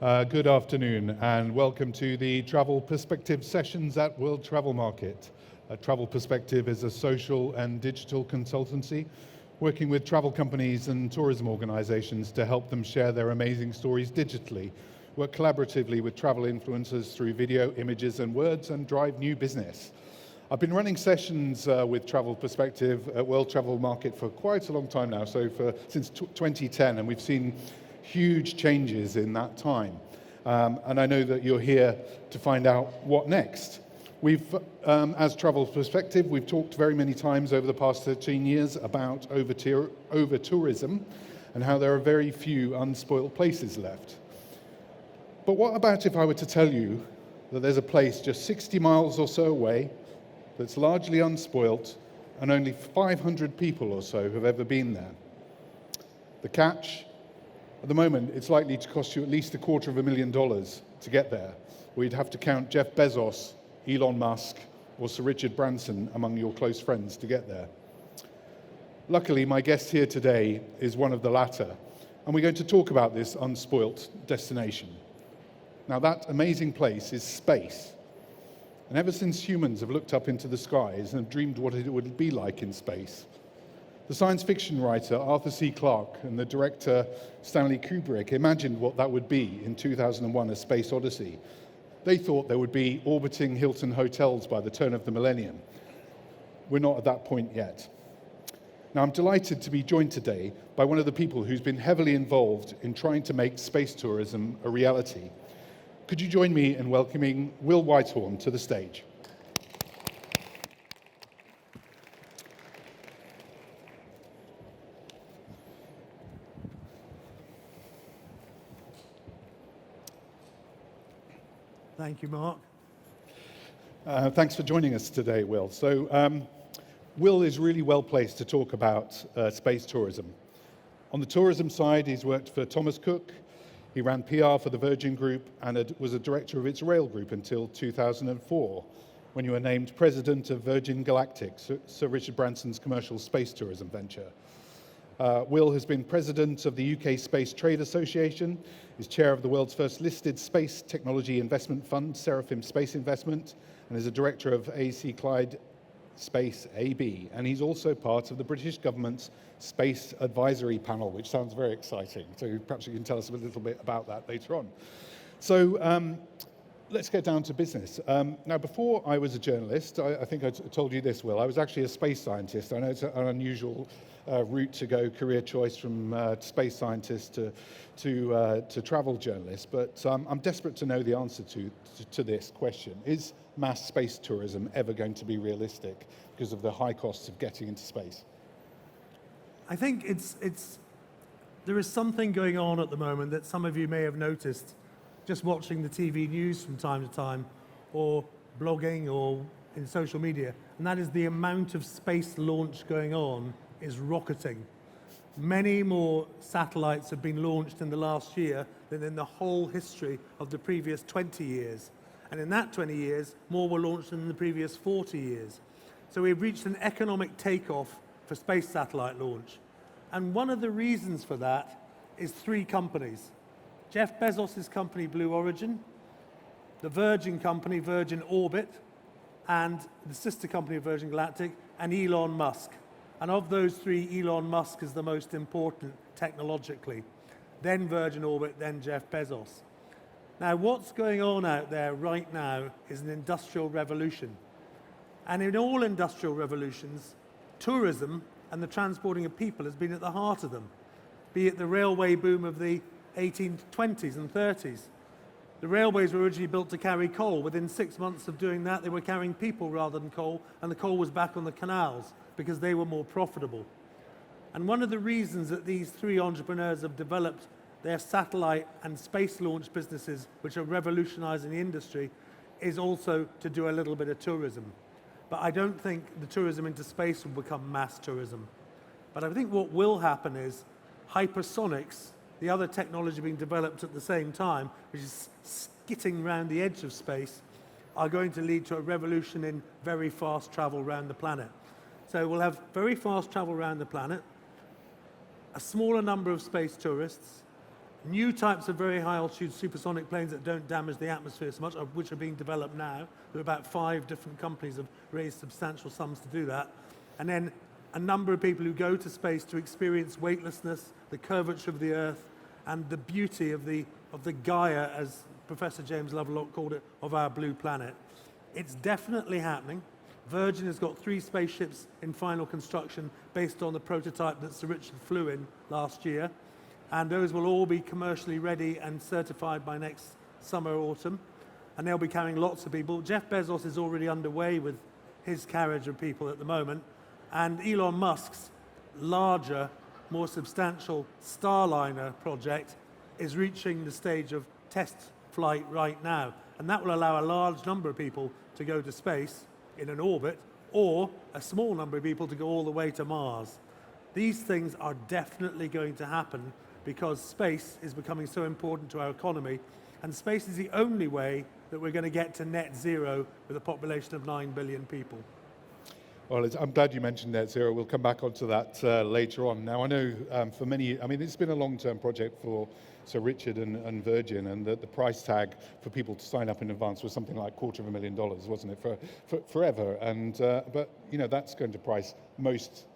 Good afternoon and welcome to the Travel Perspective sessions at World Travel Market. Travel Perspective is a social and digital consultancy working with travel companies and tourism organizations to help them share their amazing stories digitally, work collaboratively with travel influencers through video, images and words, and drive new business. I've been running sessions with Travel Perspective at World Travel Market for quite a long time now, since 2010, and we've seen huge changes in that time. And I know that you're here to find out what next. As Travel Perspective, we've talked very many times over the past 13 years about over-tourism and how there are very few unspoilt places left. But what about if I were to tell you that there's a place just 60 miles or so away that's largely unspoilt and only 500 people or so have ever been there? The catch? At the moment, it's likely to cost you at least $250,000 to get there, or you'd have to count Jeff Bezos, Elon Musk, or Sir Richard Branson among your close friends to get there. Luckily, my guest here today is one of the latter, and we're going to talk about this unspoilt destination. Now, that amazing place is space. And ever since humans have looked up into the skies and have dreamed what it would be like in space, the science fiction writer Arthur C. Clarke and the director Stanley Kubrick imagined what that would be in 2001: A Space Odyssey. They thought there would be orbiting Hilton hotels by the turn of the millennium. We're not at that point yet. Now, I'm delighted to be joined today by one of the people who's been heavily involved in trying to make space tourism a reality. Could you join me in welcoming Will Whitehorn to the stage? Thank you, Mark. Thanks for joining us today, Will. Will is really well placed to talk about space tourism. On the tourism side, he's worked for Thomas Cook. He ran PR for the Virgin Group and was a director of its rail group until 2004, when you were named president of Virgin Galactic, Sir Richard Branson's commercial space tourism venture. Will has been president of the UK Space Trade Association, is chair of the world's first listed space technology investment fund, Seraphim Space Investment, and is a director of AC Clyde Space AB. And he's also part of the British government's Space Advisory Panel, which sounds very exciting. So perhaps you can tell us a little bit about that later on. Let's get down to business. Now, before I was a journalist, I think I told you this, Will, I was actually a space scientist. I know it's an unusual route to go, career choice from space scientist to travel journalist, but I'm desperate to know the answer to this question. Is mass space tourism ever going to be realistic because of the high costs of getting into space? I think there is something going on at the moment that some of you may have noticed just watching the TV news from time to time, or blogging, or in social media, and that is the amount of space launch going on is rocketing. Many more satellites have been launched in the last year than in the whole history of the previous 20 years. And in that 20 years, more were launched than in the previous 40 years. So we've reached an economic takeoff for space satellite launch. And one of the reasons for that is three companies. Jeff Bezos' company, Blue Origin, the Virgin company, Virgin Orbit, and the sister company of Virgin Galactic, and Elon Musk. And of those three, Elon Musk is the most important technologically. Then Virgin Orbit, then Jeff Bezos. Now, what's going on out there right now is an industrial revolution. And in all industrial revolutions, tourism and the transporting of people has been at the heart of them, be it the railway boom of the 1820s and 30s. The railways were originally built to carry coal. Within 6 months of doing that, they were carrying people rather than coal, and the coal was back on the canals because they were more profitable. And one of the reasons that these three entrepreneurs have developed their satellite and space launch businesses, which are revolutionizing the industry, is also to do a little bit of tourism. But I don't think the tourism into space will become mass tourism. But I think what will happen is hypersonics, the other technology being developed at the same time, which is skitting around the edge of space, are going to lead to a revolution in very fast travel around the planet. So we'll have very fast travel around the planet, a smaller number of space tourists, new types of very high altitude supersonic planes that don't damage the atmosphere so much, which are being developed now. There are about 5 different companies have raised substantial sums to do that. And then a number of people who go to space to experience weightlessness, the curvature of the Earth, and the beauty of the Gaia, as Professor James Lovelock called it, of our blue planet. It's definitely happening. Virgin has got 3 spaceships in final construction based on the prototype that Sir Richard flew in last year. And those will all be commercially ready and certified by next summer, autumn. And they'll be carrying lots of people. Jeff Bezos is already underway with his carriage of people at the moment. And Elon Musk's larger, more substantial Starliner project is reaching the stage of test flight right now. And that will allow a large number of people to go to space in an orbit, or a small number of people to go all the way to Mars. These things are definitely going to happen because space is becoming so important to our economy, and space is the only way that we're going to get to net zero with a population of 9 billion people. Well, I'm glad you mentioned net zero. We'll come back onto that later on. Now, I know for many, I mean, it's been a long-term project for Sir Richard and Virgin, and the price tag for people to sign up in advance was something like $250,000, wasn't it, for forever? And but you know, that's going to price most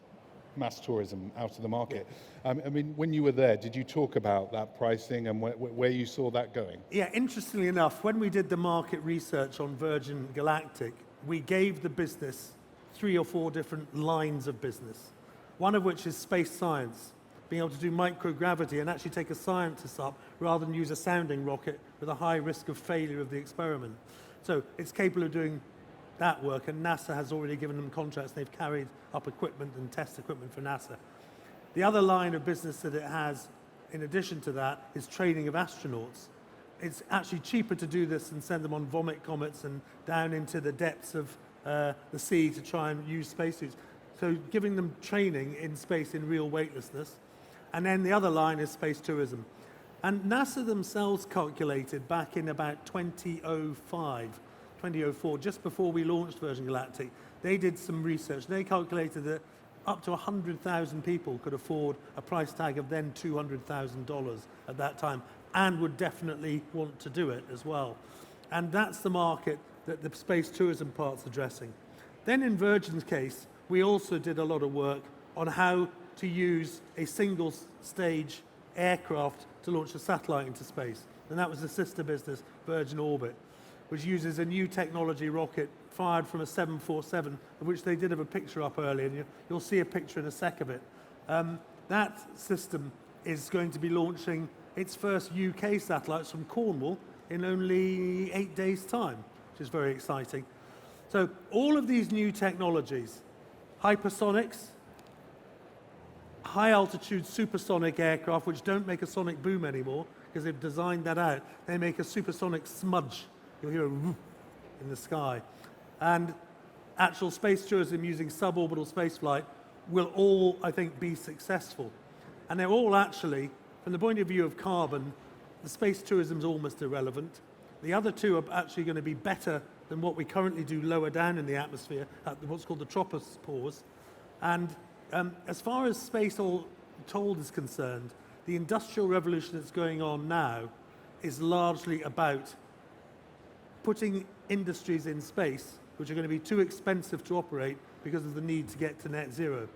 mass tourism out of the market. I mean, when you were there, did you talk about that pricing and where you saw that going? Yeah, interestingly enough, when we did the market research on Virgin Galactic, we gave the business 3 or 4 different lines of business, one of which is space science, being able to do microgravity and actually take a scientist up rather than use a sounding rocket with a high risk of failure of the experiment. So it's capable of doing that work, and NASA has already given them contracts. They've carried up equipment and test equipment for NASA. The other line of business that it has, in addition to that, is training of astronauts. It's actually cheaper to do this and send them on vomit comets and down into the depths of the sea to try and use spacesuits. So giving them training in space in real weightlessness. And then the other line is space tourism. And NASA themselves calculated back in about 2004, just before we launched Virgin Galactic, they did some research. They calculated that up to 100,000 people could afford a price tag of then $200,000 at that time, and would definitely want to do it as well. And that's the market that the space tourism part's addressing. Then in Virgin's case, we also did a lot of work on how to use a single stage aircraft to launch a satellite into space. And that was the sister business, Virgin Orbit, which uses a new technology rocket fired from a 747, of which they did have a picture up earlier, and you'll see a picture in a sec of it. That system is going to be launching its first UK satellites from Cornwall in only 8 days' time, which is very exciting. So all of these new technologies, hypersonics, high-altitude supersonic aircraft, which don't make a sonic boom anymore because they've designed that out. They make a supersonic smudge. You'll hear a whoop in the sky. And actual space tourism using suborbital spaceflight will all, I think, be successful. And they're all actually, from the point of view of carbon, the space tourism is almost irrelevant. The other two are actually going to be better than what we currently do lower down in the atmosphere at what's called the tropopause. And as far as space all told is concerned, the industrial revolution that's going on now is largely about putting industries in space which are going to be too expensive to operate because of the need to get to net zero.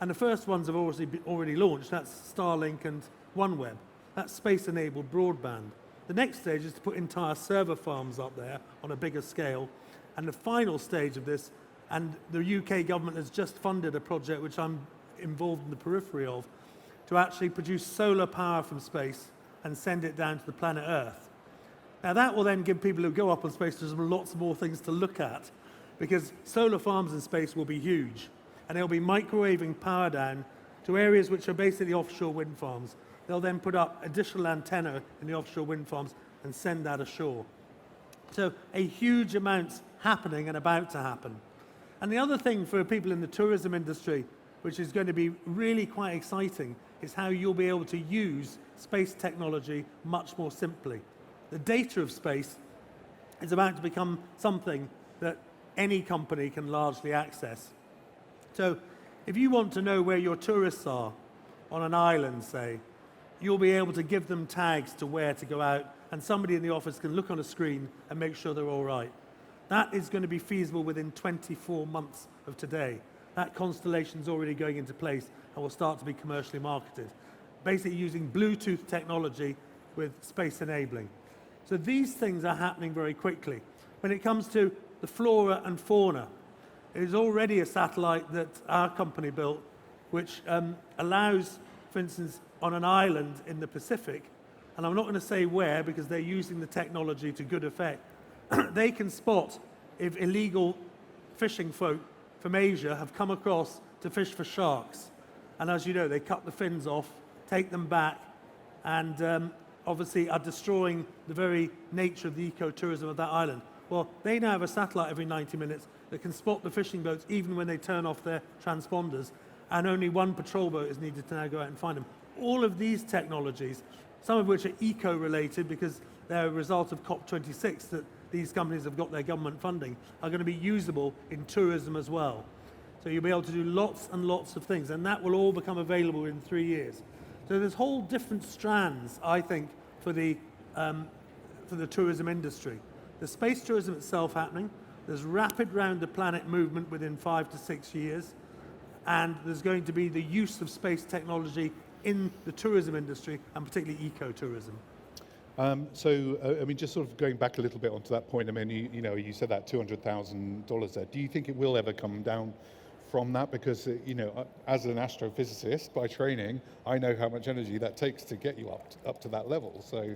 And the first ones have already launched. That's Starlink and OneWeb. That's space-enabled broadband. The next stage is to put entire server farms up there on a bigger scale. And the final stage of this, and the UK government has just funded a project which I'm involved in the periphery of, to actually produce solar power from space and send it down to the planet Earth. Now that will then give people who go up on space tourism lots more things to look at, because solar farms in space will be huge, and they'll be microwaving power down to areas which are basically offshore wind farms. They'll then put up additional antenna in the offshore wind farms and send that ashore. So a huge amount's happening and about to happen. And the other thing for people in the tourism industry, which is going to be really quite exciting, is how you'll be able to use space technology much more simply. The data of space is about to become something that any company can largely access. So if you want to know where your tourists are on an island, say, you'll be able to give them tags to wear to go out, and somebody in the office can look on a screen and make sure they're all right. That is going to be feasible within 24 months of today. That constellation's already going into place and will start to be commercially marketed, basically using Bluetooth technology with space enabling. So these things are happening very quickly. When it comes to the flora and fauna, it is already a satellite that our company built, which allows, for instance, on an island in the Pacific, and I'm not going to say where because they're using the technology to good effect, they can spot if illegal fishing folk from Asia have come across to fish for sharks. And as you know, they cut the fins off, take them back, and obviously are destroying the very nature of the ecotourism of that island. Well, they now have a satellite every 90 minutes that can spot the fishing boats even when they turn off their transponders, and only one patrol boat is needed to now go out and find them. All of these technologies, some of which are eco-related because they're a result of COP26 that these companies have got their government funding, are going to be usable in tourism as well. So you'll be able to do lots and lots of things, and that will all become available in 3 years. So there's whole different strands, I think, for the tourism industry. There's space tourism itself happening, there's rapid round the planet movement within 5 to 6 years, and there's going to be the use of space technology in the tourism industry, and particularly ecotourism. I mean, just sort of going back a little bit onto that point, I mean, you said that $200,000 there. Do you think it will ever come down from that? Because, as an astrophysicist by training, I know how much energy that takes to get you up to that level. So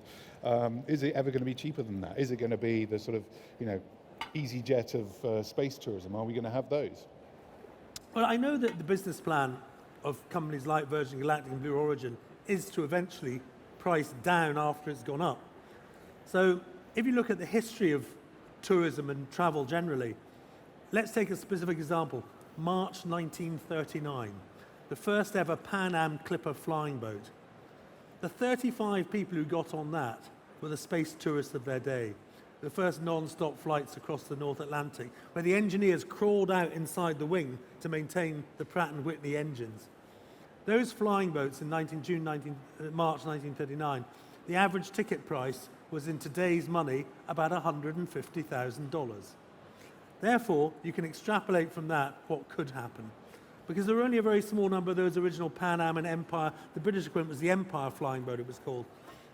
is it ever going to be cheaper than that? Is it going to be the sort of, easy jet of space tourism? Are we going to have those? Well, I know that the business plan of companies like Virgin Galactic and Blue Origin is to eventually price down after it's gone up. So if you look at the history of tourism and travel generally, let's take a specific example. March 1939, the first ever Pan Am Clipper flying boat. The 35 people who got on that were the space tourists of their day. The first non-stop flights across the North Atlantic, where the engineers crawled out inside the wing to maintain the Pratt & Whitney engines. Those flying boats in March 1939, the average ticket price was in today's money about $150,000. Therefore, you can extrapolate from that what could happen. Because there were only a very small number of those original Pan Am and Empire, the British equivalent was the Empire flying boat it was called.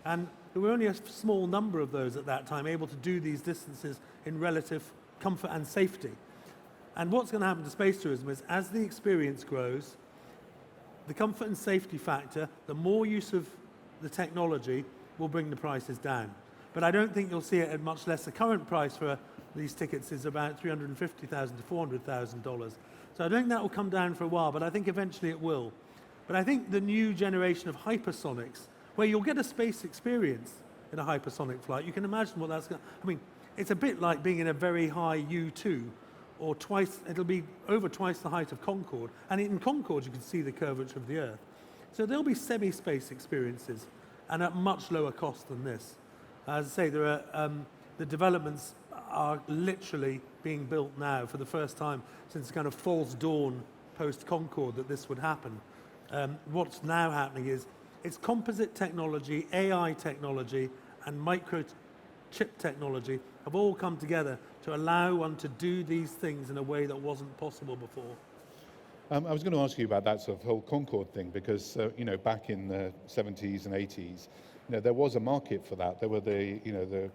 And there were only a small number of those at that time able to do these distances in relative comfort and safety. And what's going to happen to space tourism is as the experience grows, the comfort and safety factor, the more use of the technology will bring the prices down. But I don't think you'll see it at much less. The current price for these tickets is about $350,000 to $400,000. So I don't think that will come down for a while, but I think eventually it will. But I think the new generation of hypersonics, where you'll get a space experience in a hypersonic flight, you can imagine what that's going to... I mean, it's a bit like being in a very high U2, or it'll be over twice the height of Concorde. And in Concorde, you can see the curvature of the Earth. So there'll be semi-space experiences, and at much lower cost than this. As I say, there are, the developments are literally being built now for the first time since kind of false dawn post-Concorde that this would happen. What's now happening is it's composite technology, AI technology, and microchip technology have all come together to allow one to do these things in a way that wasn't possible before. I was going to ask you about that sort of whole Concorde thing because, back in the 70s and 80s, there was a market for that. There were the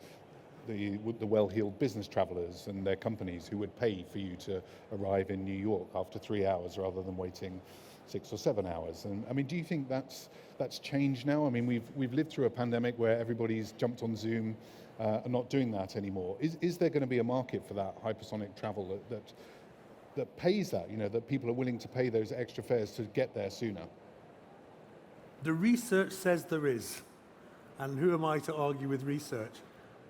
well-heeled business travelers and their companies who would pay for you to arrive in New York after 3 hours rather than waiting 6 or 7 hours. And I mean, do you think that's changed now? I mean, we've lived through a pandemic where everybody's jumped on Zoom and not doing that anymore. Is there going to be a market for that hypersonic travel that pays that? That people are willing to pay those extra fares to get there sooner? The research says there is, and who am I to argue with research?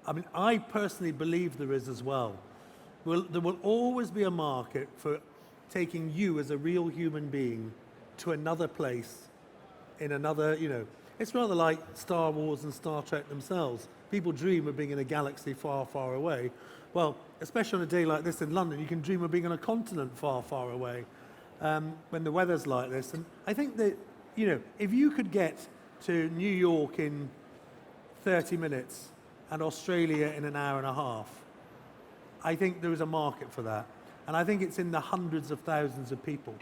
I mean, I personally believe there is as well. There will always be a market for taking you as a real human being to another place in another, it's rather like Star Wars and Star Trek themselves. People dream of being in a galaxy far, far away. Well, especially on a day like this in London, you can dream of being on a continent far, far away when the weather's like this. And I think that, if you could get to New York in 30 minutes and Australia in an hour and a half, I think there is a market for that. And I think it's in the hundreds of thousands of people.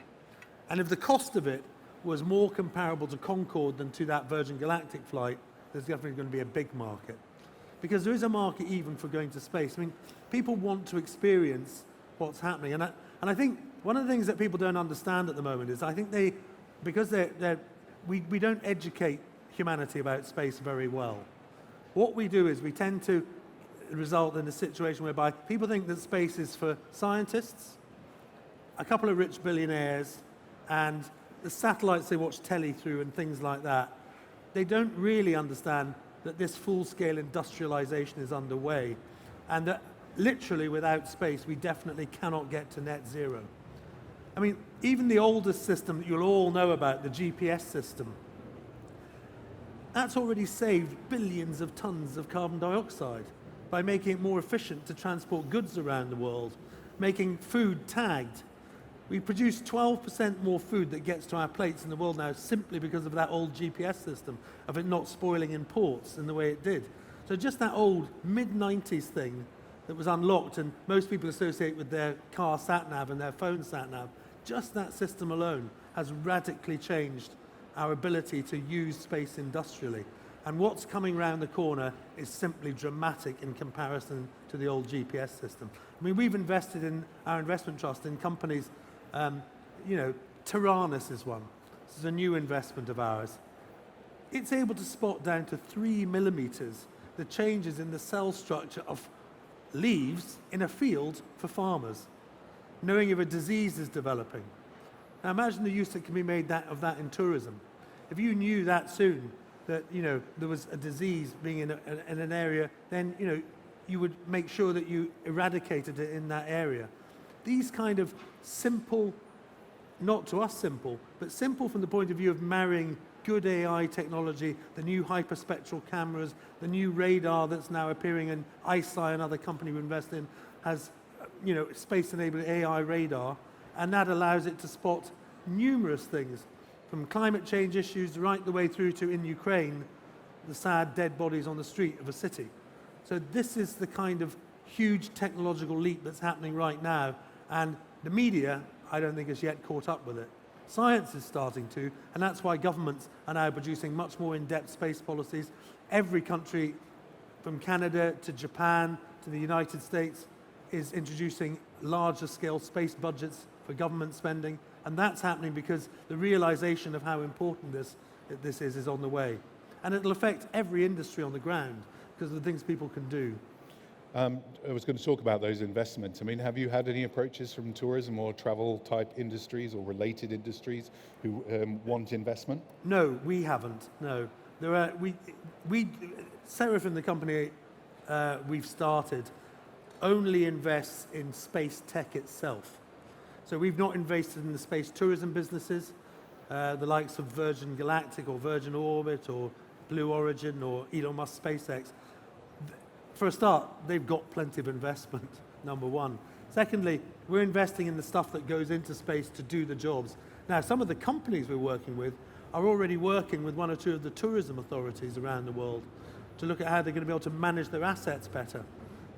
And if the cost of it was more comparable to Concorde than to that Virgin Galactic flight, there's definitely going to be a big market. Because there is a market even for going to space. I mean, people want to experience what's happening. And I think one of the things that people don't understand at the moment is I think we don't educate humanity about space very well. What we do is we tend to result in a situation whereby people think that space is for scientists, a couple of rich billionaires, and the satellites they watch telly through and things like that. They don't really understand that this full-scale industrialization is underway, and that literally without space we definitely cannot get to net zero. I mean, even the oldest system that you'll all know about, the GPS system, that's already saved billions of tons of carbon dioxide by making it more efficient to transport goods around the world, making food tagged. We produce 12% more food that gets to our plates in the world now simply because of that old GPS system, of it not spoiling in ports in the way it did. So just that old mid-90s thing that was unlocked and most people associate with their car sat-nav and their phone sat-nav, just that system alone has radically changed our ability to use space industrially. And what's coming around the corner is simply dramatic in comparison to the old GPS system. I mean, we've invested in our investment trust in companies, Tyrannus is one. This is a new investment of ours. It's able to spot down to 3 millimeters the changes in the cell structure of leaves in a field for farmers, knowing if a disease is developing. Now imagine the use that can be made of that in tourism. If you knew that soon, that there was a disease being in an area, then you would make sure that you eradicated it in that area. These kind of simple, not to us simple, but simple from the point of view of marrying good AI technology, the new hyperspectral cameras, the new radar that's now appearing in ICEYE, another company we invest in, has space-enabled AI radar, and that allows it to spot numerous things, from climate change issues right the way through to, in Ukraine, the sad dead bodies on the street of a city. So this is the kind of huge technological leap that's happening right now, and the media, I don't think, has yet caught up with it. Science is starting to, and that's why governments are now producing much more in-depth space policies. Every country, from Canada to Japan to the United States, is introducing larger scale space budgets for government spending, and that's happening because the realization of how important this is on the way. And it'll affect every industry on the ground because of the things people can do. I was going to talk about those investments. I mean, have you had any approaches from tourism or travel type industries or related industries who want investment? No, we haven't. No, there are. Sarah from the company we've started only invests in space tech itself. So we've not invested in the space tourism businesses, the likes of Virgin Galactic or Virgin Orbit or Blue Origin or Elon Musk SpaceX. For a start, they've got plenty of investment, number one. Secondly, we're investing in the stuff that goes into space to do the jobs. Now, some of the companies we're working with are already working with one or two of the tourism authorities around the world to look at how they're going to be able to manage their assets better.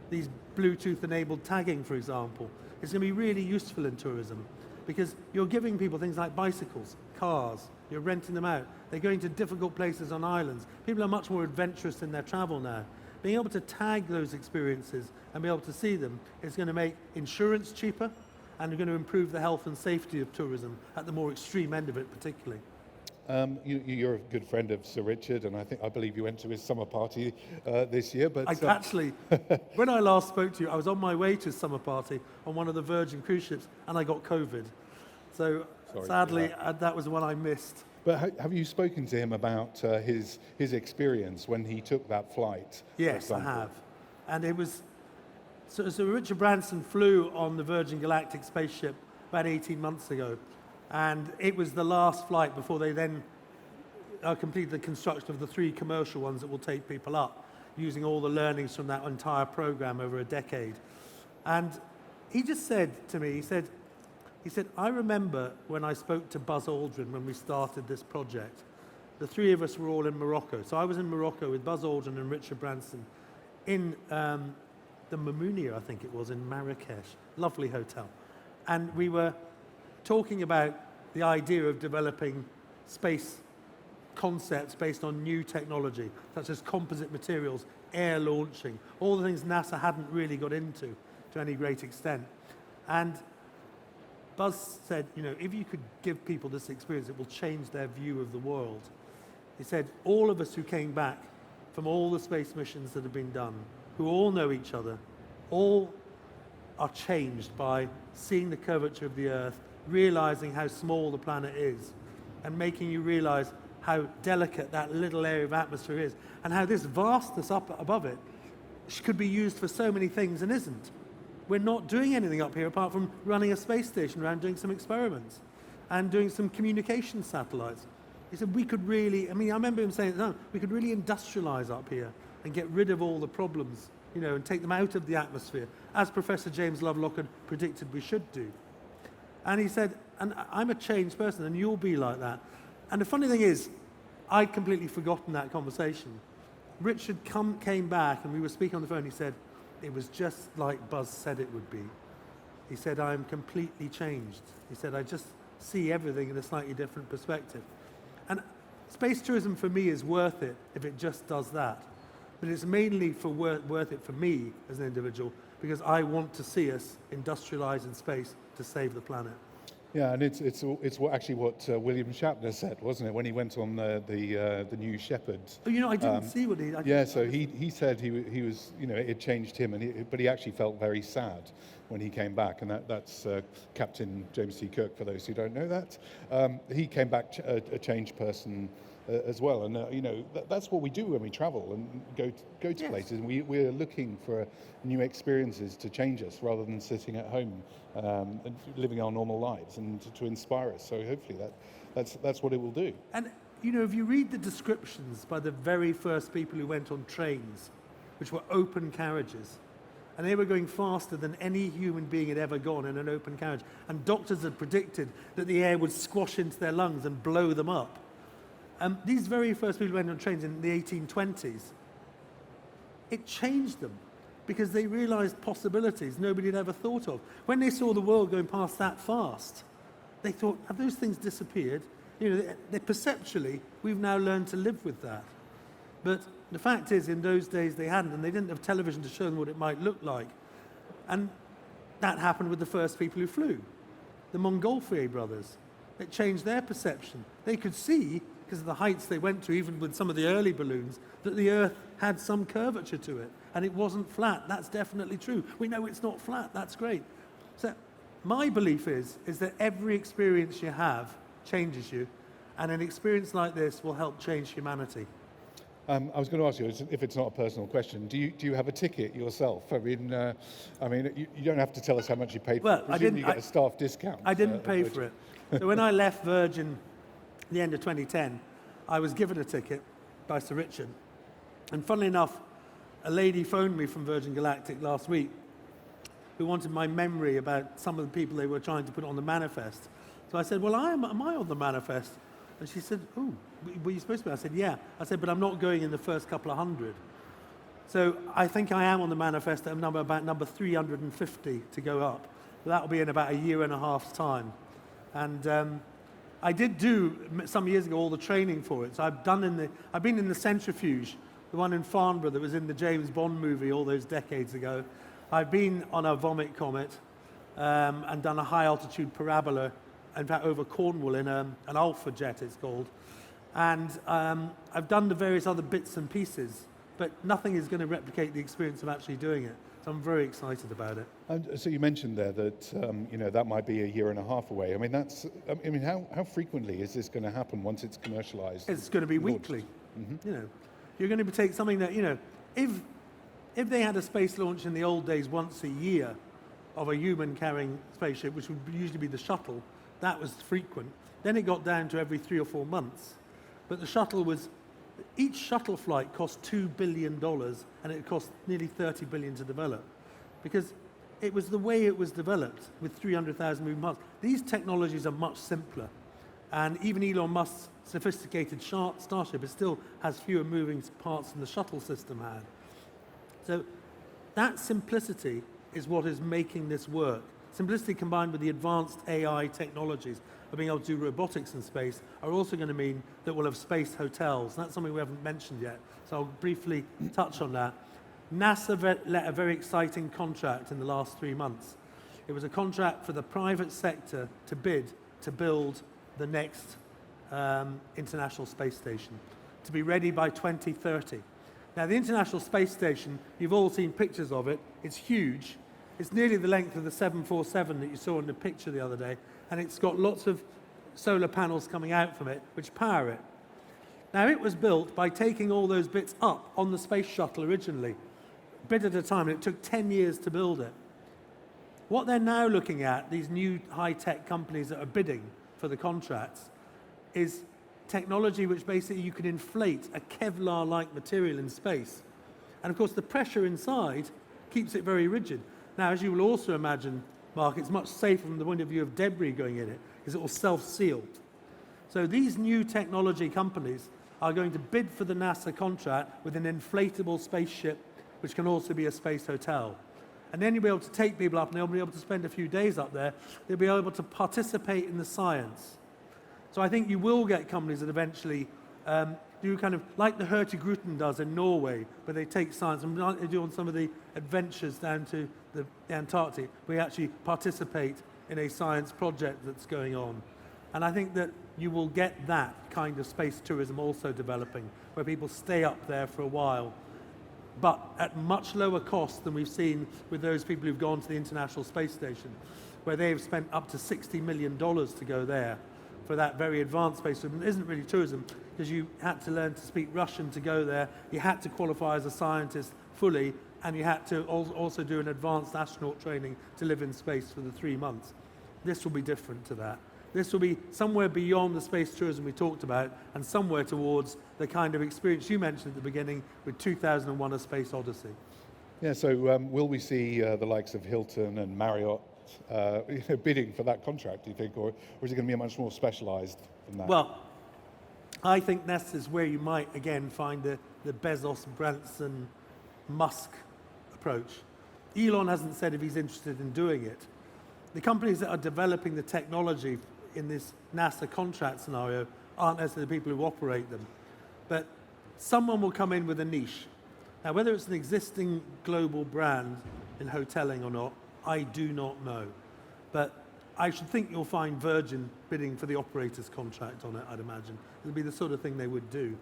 These Bluetooth-enabled tagging, for example, is going to be really useful in tourism because you're giving people things like bicycles, cars, you're renting them out. They're going to difficult places on islands. People are much more adventurous in their travel now. Being able to tag those experiences and be able to see them is going to make insurance cheaper and going to improve the health and safety of tourism at the more extreme end of it particularly. You're a good friend of Sir Richard, and I believe you went to his summer party this year. But Actually, when I last spoke to you, I was on my way to his summer party on one of the Virgin cruise ships, and I got COVID. So sadly, that was the one I missed. But have you spoken to him about his experience when he took that flight? Yes, I have. And it was... So Richard Branson flew on the Virgin Galactic spaceship about 18 months ago. And it was the last flight before they then completed the construction of the 3 commercial ones that will take people up, using all the learnings from that entire program over a decade. And he just said to me, he said, I remember when I spoke to Buzz Aldrin when we started this project, the three of us were all in Morocco. So I was in Morocco with Buzz Aldrin and Richard Branson in the Mamounia, I think it was, in Marrakesh. Lovely hotel. And we were talking about the idea of developing space concepts based on new technology, such as composite materials, air launching, all the things NASA hadn't really got into to any great extent. And Buzz said, if you could give people this experience, it will change their view of the world. He said, all of us who came back from all the space missions that have been done, who all know each other, all are changed by seeing the curvature of the Earth, realizing how small the planet is, and making you realize how delicate that little area of atmosphere is, and how this vastness up above it could be used for so many things and isn't. We're not doing anything up here apart from running a space station around doing some experiments and doing some communication satellites. He said we could really, I remember him saying, no, we could really industrialize up here and get rid of all the problems, and take them out of the atmosphere, as Professor James Lovelock had predicted we should do. And he said, and I'm a changed person, and you'll be like that. And the funny thing is, I'd completely forgotten that conversation. Richard came back, and we were speaking on the phone. He said, it was just like Buzz said it would be. He said, I'm completely changed. He said, I just see everything in a slightly different perspective. And space tourism for me is worth it if it just does that. But it's mainly worth it for me as an individual, because I want to see us industrialize in space to save the planet. Yeah, and it's actually what William Shatner said, wasn't it, when he went on the New Shepard? Oh, I didn't see what he. So he said he was, it changed him, but he actually felt very sad when he came back, and that's Captain James T. Kirk, for those who don't know that. He came back a changed person as well, and that's what we do when we travel and go to places. And we're looking for new experiences to change us, rather than sitting at home and living our normal lives, and to inspire us. So hopefully that's what it will do. And if you read the descriptions by the very first people who went on trains, which were open carriages, and they were going faster than any human being had ever gone in an open carriage, and doctors had predicted that the air would squash into their lungs and blow them up. These very first people who went on trains in the 1820s, it changed them, because they realized possibilities nobody had ever thought of. When they saw the world going past that fast, they thought, have those things disappeared? Perceptually, we've now learned to live with that. But the fact is, in those days they hadn't, and they didn't have television to show them what it might look like. And that happened with the first people who flew, the Montgolfier brothers. It changed their perception. They could see, because of the heights they went to, even with some of the early balloons, that the Earth had some curvature to it, and it wasn't flat. That's definitely true. We know it's not flat. That's great. So my belief is that every experience you have changes you, and an experience like this will help change humanity. I was going to ask you, if it's not a personal question, do you have a ticket yourself? You don't have to tell us how much you paid for it. Presumably you get a staff discount. I didn't pay for it. So when I left Virgin at the end of 2010, I was given a ticket by Sir Richard. And funnily enough, a lady phoned me from Virgin Galactic last week who wanted my memory about some of the people they were trying to put on the manifest. So I said, well, am I on the manifest? And she said, oh, were you supposed to be? I said, yeah. I said, but I'm not going in the first couple of hundred. So I think I am on the manifest at about number 350 to go up. That'll be in about a year and a half's time. And I did do, some years ago, all the training for it. So I've been in the centrifuge, the one in Farnborough that was in the James Bond movie all those decades ago. I've been on a vomit comet and done a high-altitude parabola, in fact, over Cornwall in an Alpha jet, it's called. And I've done the various other bits and pieces, but nothing is going to replicate the experience of actually doing it. So I'm very excited about it. And so you mentioned there that that might be a year and a half away. How frequently is this going to happen once it's commercialized? It's going to be weekly. Mm-hmm. You're going to take something that if they had a space launch in the old days once a year of a human carrying spaceship, which would usually be the shuttle, that was frequent. Then it got down to every 3 or 4 months. But the shuttle each shuttle flight cost $2 billion, and it cost nearly $30 billion to develop, because it was the way it was developed with 300,000 moving parts. These technologies are much simpler. And even Elon Musk's sophisticated Starship, it still has fewer moving parts than the shuttle system had. So that simplicity is what is making this work. Simplicity combined with the advanced AI technologies of being able to do robotics in space are also going to mean that we'll have space hotels. And that's something we haven't mentioned yet, so I'll briefly touch on that. NASA let a very exciting contract in the last 3 months. It was a contract for the private sector to bid to build the next International Space Station, to be ready by 2030. Now, the International Space Station, you've all seen pictures of it. It's huge. It's nearly the length of the 747 that you saw in the picture the other day, and it's got lots of solar panels coming out from it, which power it. Now, it was built by taking all those bits up on the space shuttle originally, a bit at a time, and it took 10 years to build it. What they're now looking at, these new high-tech companies that are bidding for the contracts, is technology which basically you can inflate a Kevlar-like material in space. And of course, the pressure inside keeps it very rigid. Now, as you will also imagine, Mark, it's much safer from the point of view of debris going in it, because it will self-seal. So these new technology companies are going to bid for the NASA contract with an inflatable spaceship, which can also be a space hotel. And then you'll be able to take people up, and they'll be able to spend a few days up there. They'll be able to participate in the science. So I think you will get companies that eventually do kind of like the Hurtigruten does in Norway, where they take science, and like they do on some of the adventures down to the Antarctic, we actually participate in a science project that's going on. And I think that you will get that kind of space tourism also developing, where people stay up there for a while, but at much lower cost than we've seen with those people who've gone to the International Space Station, where they've spent up to $60 million to go there for that very advanced space tourism. It isn't really tourism, because you had to learn to speak Russian to go there, you had to qualify as a scientist fully, and you had to also do an advanced astronaut training to live in space for the 3 months. This will be different to that. This will be somewhere beyond the space tourism we talked about, and somewhere towards the kind of experience you mentioned at the beginning with 2001: A Space Odyssey. Yeah, so will we see the likes of Hilton and Marriott bidding for that contract, do you think, or is it going to be much more specialised than that? Well, I think this is where you might, again, find the Bezos, Branson, Musk approach. Elon hasn't said if he's interested in doing it. The companies that are developing the technology in this NASA contract scenario aren't necessarily the people who operate them. But someone will come in with a niche. Now, whether it's an existing global brand in hoteling or not, I do not know. But I should think you'll find Virgin bidding for the operator's contract on it, I'd imagine. It'll be the sort of thing they would do.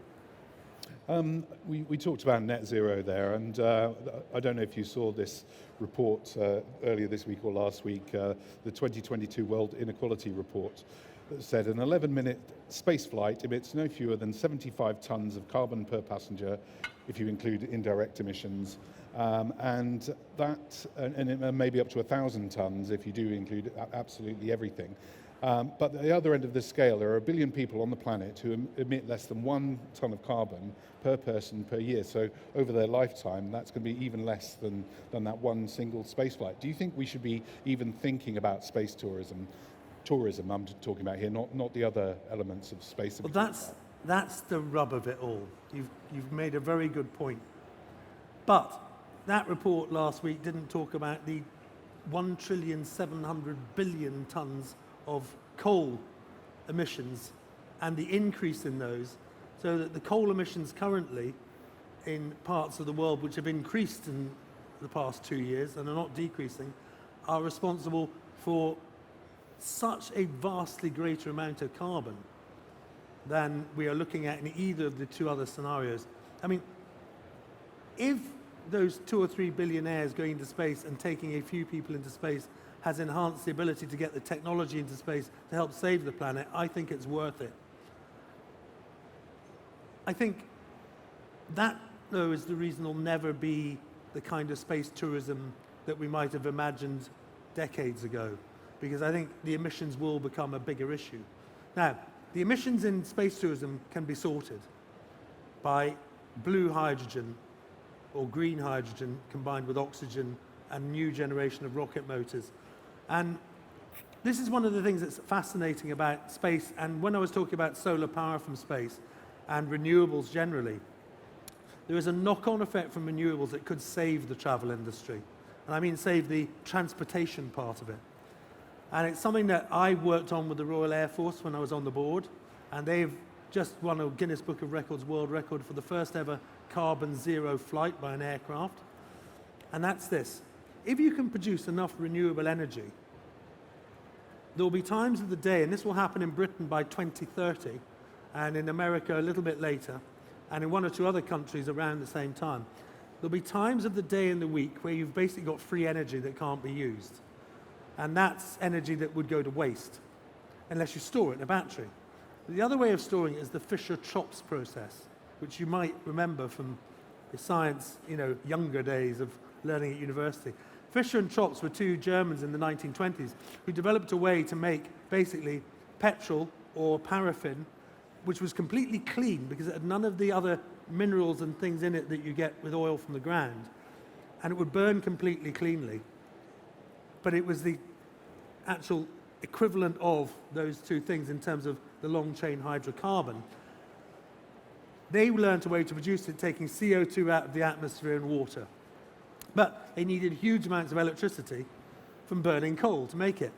We talked about net zero there, and I don't know if you saw this report earlier this week or last week, the 2022 World Inequality Report, that said an 11-minute space flight emits no fewer than 75 tons of carbon per passenger if you include indirect emissions, and it may be up to 1,000 tons if you do include absolutely everything. But at the other end of the scale, there are 1 billion people on the planet who emit less than 1 ton of carbon per person per year. So over their lifetime, that's going to be even less than that one single space flight. Do you think we should be even thinking about space tourism? Tourism, I'm talking about here, not the other elements of space. Well, that's the rub of it all. You've made a very good point. But that report last week didn't talk about the 1,700,000,000,000 tons of coal emissions and the increase in those, so that the coal emissions currently in parts of the world which have increased in the past 2 years and are not decreasing are responsible for such a vastly greater amount of carbon than we are looking at in either of the two other scenarios. I mean, if those 2 or 3 billionaires going into space and taking a few people into space has enhanced the ability to get the technology into space to help save the planet, I think it's worth it. I think that, though, is the reason there'll never be the kind of space tourism that we might have imagined decades ago, because I think the emissions will become a bigger issue. Now, the emissions in space tourism can be sorted by blue hydrogen or green hydrogen combined with oxygen and new generation of rocket motors. And this is one of the things that's fascinating about space, and when I was talking about solar power from space and renewables generally, there is a knock-on effect from renewables that could save the travel industry. And I mean save the transportation part of it. And it's something that I worked on with the Royal Air Force when I was on the board, and they've just won a Guinness Book of Records world record for the first ever carbon zero flight by an aircraft. And that's this. If you can produce enough renewable energy, there will be times of the day, and this will happen in Britain by 2030, and in America a little bit later, and in one or two other countries around the same time. There'll be times of the day and the week where you've basically got free energy that can't be used. And that's energy that would go to waste, unless you store it in a battery. The other way of storing it is the Fischer-Tropsch process, which you might remember from the science, younger days of learning at university. Fischer and Tropsch were two Germans in the 1920s who developed a way to make basically petrol or paraffin, which was completely clean because it had none of the other minerals and things in it that you get with oil from the ground. And it would burn completely cleanly. But it was the actual equivalent of those two things in terms of the long chain hydrocarbon. They learned a way to produce it taking CO2 out of the atmosphere and water. But they needed huge amounts of electricity from burning coal to make it.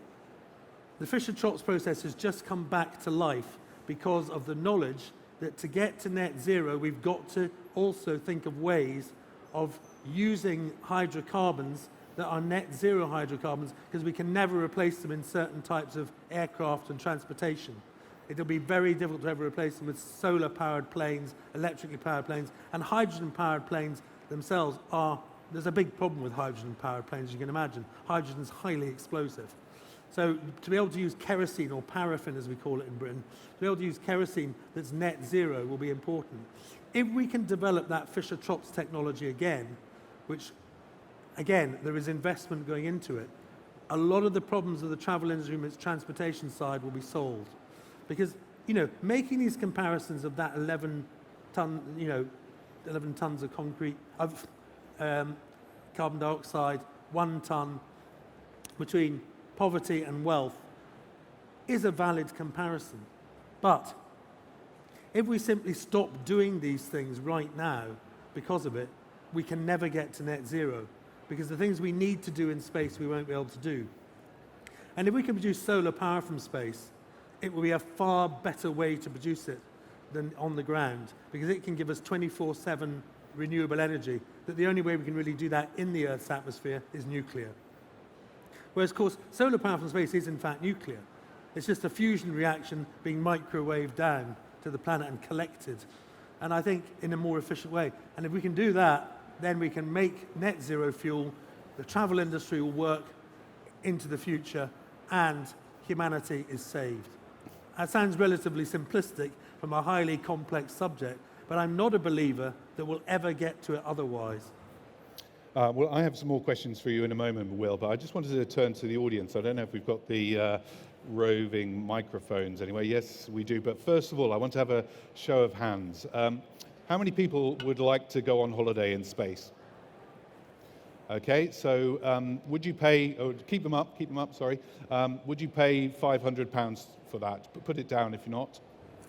The Fischer-Tropsch process has just come back to life because of the knowledge that to get to net zero, we've got to also think of ways of using hydrocarbons that are net zero hydrocarbons, because we can never replace them in certain types of aircraft and transportation. It'll be very difficult to ever replace them with solar-powered planes, electrically powered planes, and hydrogen-powered planes themselves are. There's a big problem with hydrogen-powered planes, as you can imagine. Hydrogen is highly explosive. So to be able to use kerosene, or paraffin as we call it in Britain, to be able to use kerosene that's net zero will be important. If we can develop that Fischer-Tropsch technology again, which, again, there is investment going into it, a lot of the problems of the travel industry from its transportation side will be solved. Because, making these comparisons of that 11 tons of concrete, of carbon dioxide, 1 ton, between poverty and wealth is a valid comparison. But if we simply stop doing these things right now because of it, we can never get to net zero, because the things we need to do in space we won't be able to do. And if we can produce solar power from space, it will be a far better way to produce it than on the ground, because it can give us 24/7 renewable energy, that the only way we can really do that in the Earth's atmosphere is nuclear. Whereas, of course, solar power from space is in fact nuclear. It's just a fusion reaction being microwaved down to the planet and collected. And I think in a more efficient way. And if we can do that, then we can make net zero fuel, the travel industry will work into the future, and humanity is saved. That sounds relatively simplistic from a highly complex subject, but I'm not a believer that we'll ever get to it otherwise. Well, I have some more questions for you in a moment, Will, but I just wanted to turn to the audience. I don't know if we've got the roving microphones anyway. Yes, we do. But first of all, I want to have a show of hands. How many people would like to go on holiday in space? Okay, so would you pay, keep them up, sorry. Would you pay £500 for that? Put it down if you're not.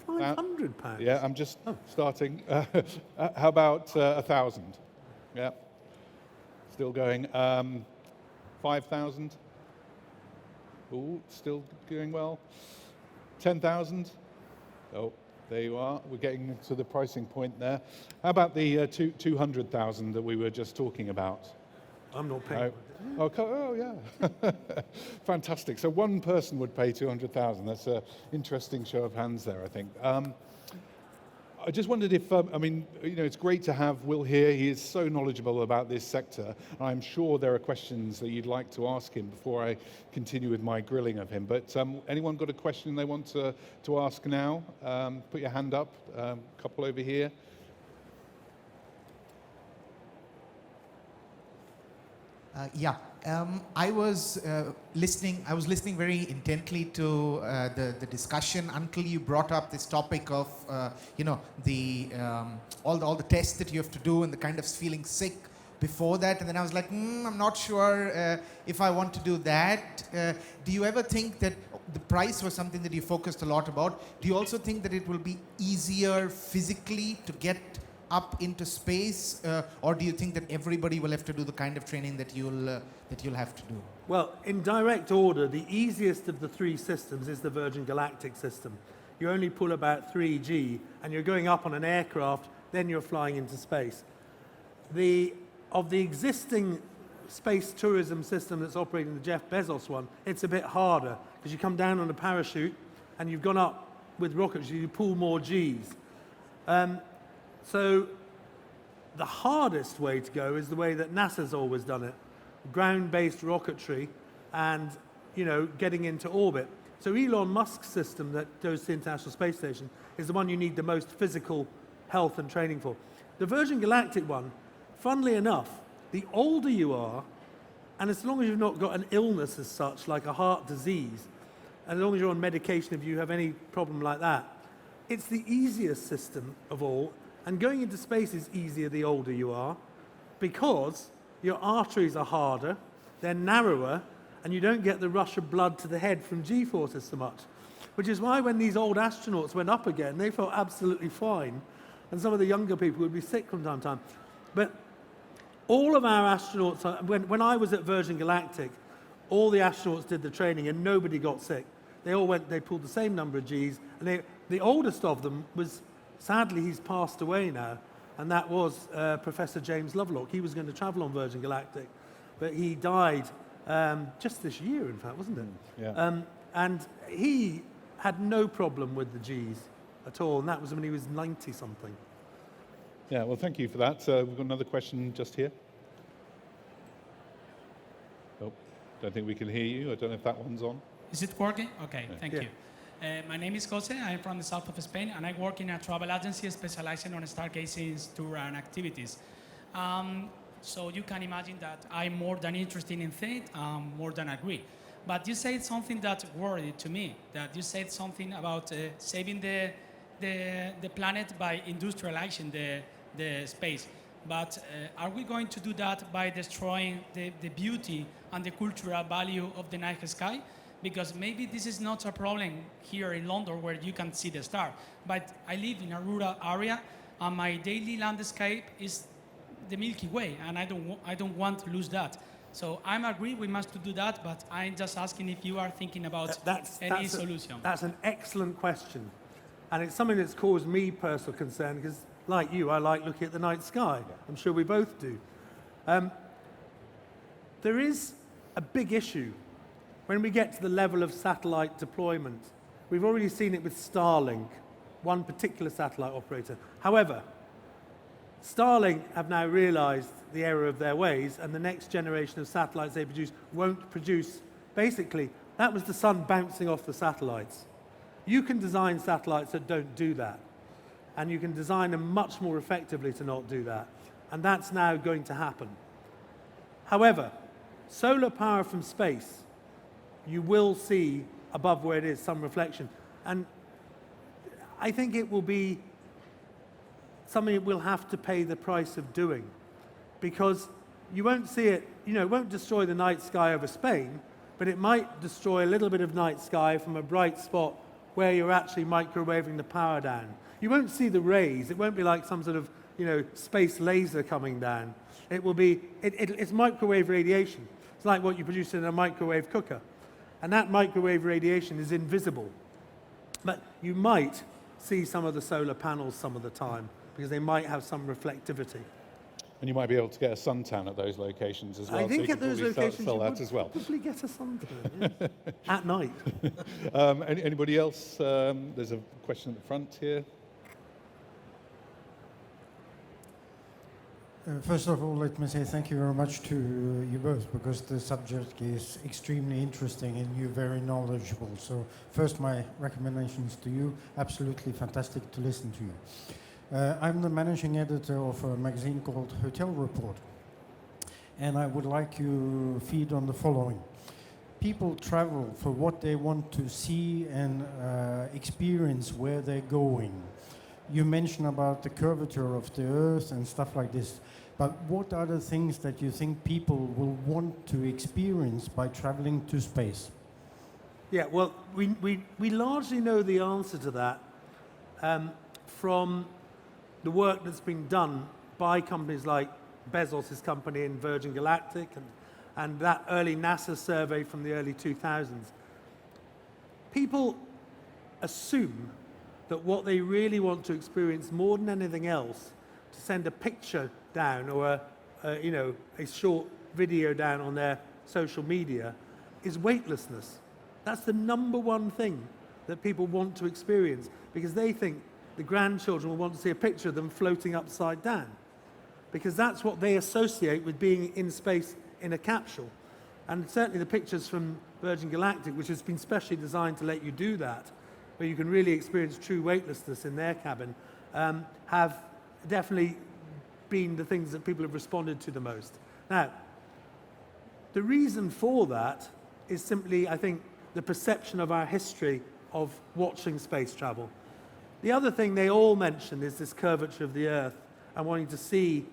£500? Yeah, I'm just starting. How about 1,000? Yeah, still going. 5,000? Oh, still going well. 10,000? Oh, there you are. We're getting to the pricing point there. How about the 200,000 that we were just talking about? I'm not paying. Oh, yeah. Fantastic. So one person would pay 200,000. That's an interesting show of hands there, I think. I just wondered if, it's great to have Will here. He is so knowledgeable about this sector. I'm sure there are questions that you'd like to ask him before I continue with my grilling of him. But anyone got a question they want to ask now? Put your hand up. Couple over here. I was listening very intently to the discussion until you brought up this topic of all the tests that you have to do and the kind of feeling sick before that, and then I was like, I'm not sure if I want to do that. Do you ever think that the price was something that you focused a lot about? Do you also think that it will be easier physically to get up into space, or do you think that everybody will have to do the kind of training that you'll have to do? Well, in direct order, the easiest of the three systems is the Virgin Galactic system. You only pull about 3G, and you're going up on an aircraft, then you're flying into space. Of the existing space tourism system that's operating, the Jeff Bezos one, it's a bit harder, because you come down on a parachute, and you've gone up with rockets, you pull more Gs. So the hardest way to go is the way that NASA's always done it, ground-based rocketry and, getting into orbit. So Elon Musk's system that goes to the International Space Station is the one you need the most physical health and training for. The Virgin Galactic one, funnily enough, the older you are, and as long as you've not got an illness as such, like a heart disease, and as long as you're on medication if you have any problem like that, it's the easiest system of all. And going into space is easier the older you are, because your arteries are harder, they're narrower, and you don't get the rush of blood to the head from G-forces so much. Which is why when these old astronauts went up again, they felt absolutely fine. And some of the younger people would be sick from time to time. But all of our astronauts, when I was at Virgin Galactic, all the astronauts did the training and nobody got sick. They pulled the same number of Gs, and the oldest of them was, sadly, he's passed away now, and that was Professor James Lovelock. He was going to travel on Virgin Galactic, but he died just this year, in fact, wasn't it? Yeah. And he had no problem with the Gs at all, and that was when he was 90-something. Yeah, well, thank you for that. We've got another question just here. Oh, don't think we can hear you. I don't know if that one's on. Is it working? Okay, thank Yeah. you. My name is Jose. I'm from the south of Spain, and I work in a travel agency specializing on stargazing tour and activities. So you can imagine that I'm more than interested in faith, more than agree. But you said something that worried to me, that you said something about saving the planet by industrializing the space. But are we going to do that by destroying the beauty and the cultural value of the night sky? Because maybe this is not a problem here in London where you can see the star. But I live in a rural area, and my daily landscape is the Milky Way, and I don't want to lose that. So I agree we must do that, but I'm just asking if you are thinking about any solution. That's an excellent question. And it's something that's caused me personal concern, because like you, I like looking at the night sky. I'm sure we both do. There is a big issue when we get to the level of satellite deployment. We've already seen it with Starlink, one particular satellite operator. However, Starlink have now realized the error of their ways, and the next generation of satellites they produce won't produce. Basically, that was the sun bouncing off the satellites. You can design satellites that don't do that, and you can design them much more effectively to not do that, and that's now going to happen. However, solar power from space, you will see above where it is some reflection, and I think it will be something that we'll have to pay the price of doing, because you won't see it, it won't destroy the night sky over Spain, but it might destroy a little bit of night sky from a bright spot where you're actually microwaving the power down. You won't see the rays. It won't be like some sort of, space laser coming down. It will be, it's microwave radiation. It's like what you produce in a microwave cooker. And that microwave radiation is invisible. But you might see some of the solar panels some of the time, because they might have some reflectivity. And you might be able to get a suntan at those locations as well. I think so at those locations sell you that would as well. probably get a suntan, yes. At night. Anybody else? There's a question at the front here. First of all, let me say thank you very much to you both, because the subject is extremely interesting and you're very knowledgeable. So first, my recommendations to you, absolutely fantastic to listen to you. I'm the managing editor of a magazine called Hotel Report, and I would like you to feed on the following. People travel for what they want to see and experience where they're going. You mentioned about the curvature of the Earth and stuff like this, but what are the things that you think people will want to experience by traveling to space? Yeah, well, we largely know the answer to that from the work that's been done by companies like Bezos' company in Virgin Galactic and that early NASA survey from the early 2000s. People assume that what they really want to experience more than anything else, to send a picture down or a short video down on their social media, is weightlessness. That's the number one thing that people want to experience, because they think the grandchildren will want to see a picture of them floating upside down, because that's what they associate with being in space in a capsule. And certainly the pictures from Virgin Galactic, which has been specially designed to let you do that, where you can really experience true weightlessness in their cabin, have definitely been the things that people have responded to the most. Now, the reason for that is simply, I think, the perception of our history of watching space travel. The other thing they all mention is this curvature of the Earth and wanting to see,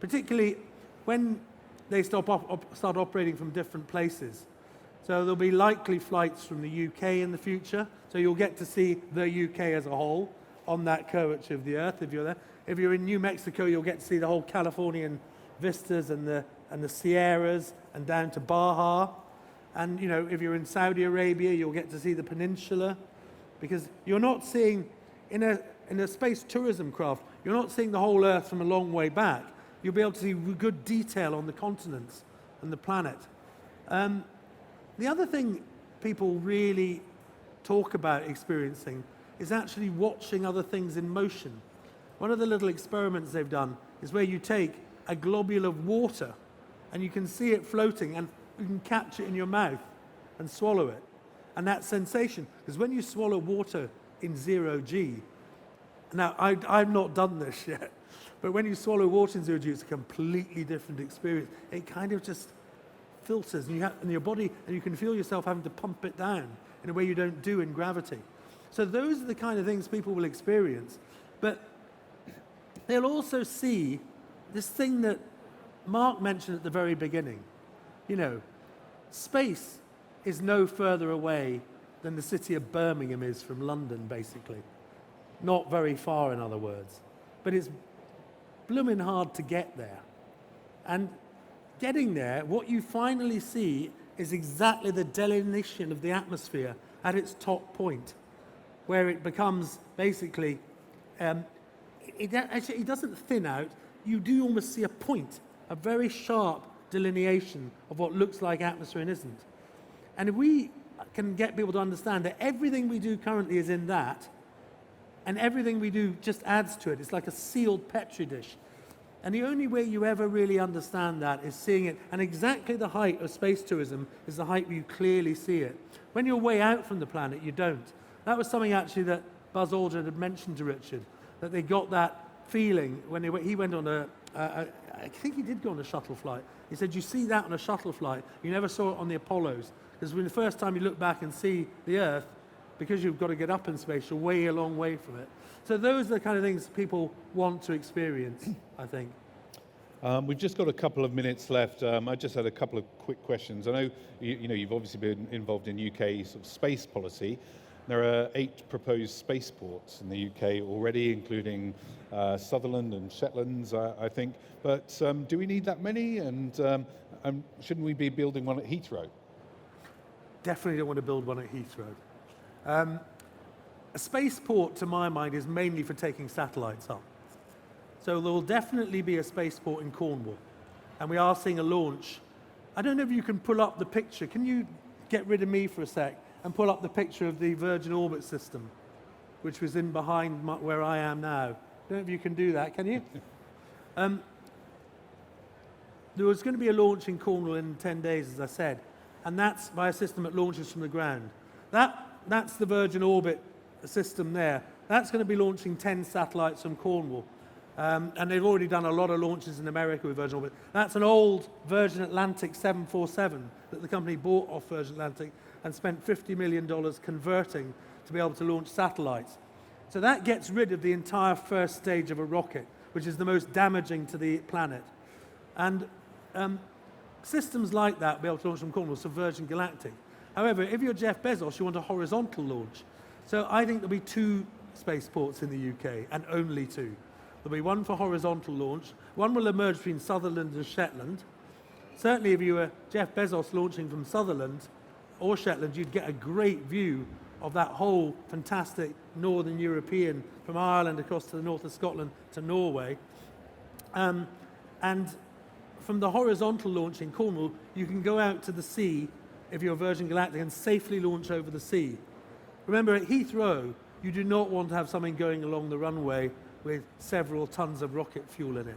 particularly when they start operating from different places. So there'll be likely flights from the UK in the future, so you'll get to see the UK as a whole on that curvature of the Earth if you're there. If you're in New Mexico, you'll get to see the whole Californian vistas and the Sierras and down to Baja. And if you're in Saudi Arabia, you'll get to see the peninsula, because you're not seeing, in a space tourism craft, you're not seeing the whole Earth from a long way back. You'll be able to see good detail on the continents and the planet. The other thing people really talk about experiencing is actually watching other things in motion. One of the little experiments they've done is where you take a globule of water and you can see it floating and you can catch it in your mouth and swallow it. And that sensation, because when you swallow water in 0G, now I've not done this yet, but when you swallow water in 0G, it's a completely different experience. It kind of just filters and your body, and you can feel yourself having to pump it down in a way you don't do in gravity. So those are the kind of things people will experience. But they'll also see this thing that Mark mentioned at the very beginning. Space is no further away than the city of Birmingham is from London, basically. Not very far, in other words. But it's blooming hard to get there. And getting there, what you finally see is exactly the delineation of the atmosphere at its top point, where it becomes basically, it doesn't thin out. You do almost see a point, a very sharp delineation of what looks like atmosphere and isn't. And if we can get people to understand that everything we do currently is in that, and everything we do just adds to it. It's like a sealed Petri dish. And the only way you ever really understand that is seeing it. And exactly the height of space tourism is the height where you clearly see it. When you're way out from the planet, you don't. That was something actually that Buzz Aldrin had mentioned to Richard, that they got that feeling when he went on I think he did go on a shuttle flight. He said, you see that on a shuttle flight, you never saw it on the Apollos. Because when the first time you look back and see the Earth, because you've got to get up in space, you're way a long way from it. So those are the kind of things people want to experience, I think. We've just got a couple of minutes left. I just had a couple of quick questions. I know you've obviously been involved in UK sort of space policy. There are 8 proposed spaceports in the UK already, including Sutherland and Shetlands, I think. But do we need that many? And shouldn't we be building one at Heathrow? Definitely don't want to build one at Heathrow. A spaceport, to my mind, is mainly for taking satellites up. So there will definitely be a spaceport in Cornwall. And we are seeing a launch. I don't know if you can pull up the picture. Can you get rid of me for a sec and pull up the picture of the Virgin Orbit system, which was in behind where I am now? I don't know if you can do that, can you? There was going to be a launch in Cornwall in 10 days, as I said. And that's by a system that launches from the ground. That's the Virgin Orbit system there. That's going to be launching 10 satellites from Cornwall. And they've already done a lot of launches in America with Virgin Orbit. That's an old Virgin Atlantic 747 that the company bought off Virgin Atlantic and spent $50 million converting to be able to launch satellites. So that gets rid of the entire first stage of a rocket, which is the most damaging to the planet. And systems like that be able to launch from Cornwall, so Virgin Galactic. However, if you're Jeff Bezos, you want a horizontal launch. So I think there'll be 2 spaceports in the UK, and only 2. There'll be one for horizontal launch. One will emerge between Sutherland and Shetland. Certainly if you were Jeff Bezos launching from Sutherland or Shetland, you'd get a great view of that whole fantastic northern European, from Ireland across to the north of Scotland to Norway. And from the horizontal launch in Cornwall, you can go out to the sea if you're Virgin Galactic and safely launch over the sea. Remember, at Heathrow, you do not want to have something going along the runway with several tons of rocket fuel in it.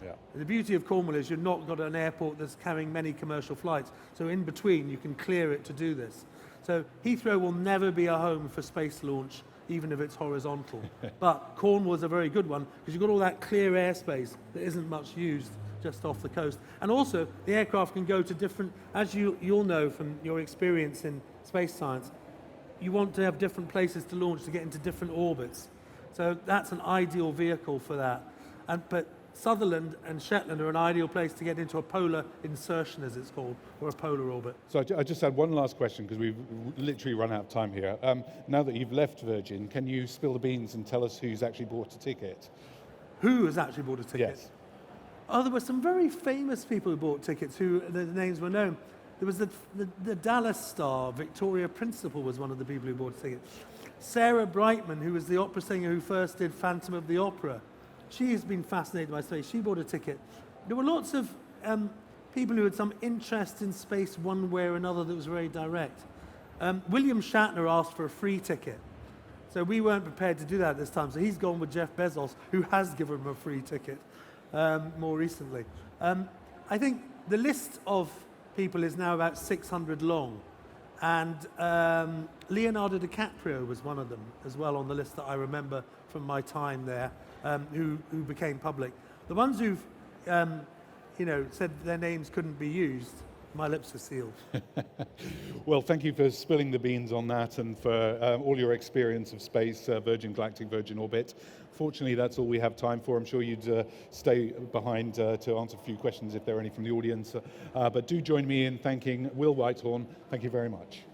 Yeah. The beauty of Cornwall is you've not got an airport that's carrying many commercial flights, so in between you can clear it to do this. So Heathrow will never be a home for space launch, even if it's horizontal. But Cornwall is a very good one, because you've got all that clear airspace that isn't much used just off the coast. And also, the aircraft can go to different, as you'll know from your experience in space science, you want to have different places to launch to get into different orbits. So that's an ideal vehicle for that. But Sutherland and Shetland are an ideal place to get into a polar insertion, as it's called, or a polar orbit. So I just had one last question, because we've literally run out of time here. Now that you've left Virgin, can you spill the beans and tell us who's actually bought a ticket? Who has actually bought a ticket? Yes. Oh, there were some very famous people who bought tickets who the names were known. There was the Dallas star, Victoria Principal, was one of the people who bought a ticket. Sarah Brightman, who was the opera singer who first did Phantom of the Opera. She has been fascinated by space. She bought a ticket. There were lots of people who had some interest in space one way or another that was very direct. William Shatner asked for a free ticket. So we weren't prepared to do that this time. So he's gone with Jeff Bezos, who has given him a free ticket more recently. I think the list of people is now about 600 long. And Leonardo DiCaprio was one of them as well on the list that I remember from my time there, who became public. The ones who've said their names couldn't be used, my lips are sealed. Well, thank you for spilling the beans on that, and for all your experience of space, Virgin Galactic, Virgin Orbit. Fortunately, that's all we have time for. I'm sure you'd stay behind to answer a few questions if there are any from the audience. But do join me in thanking Will Whitehorn. Thank you very much.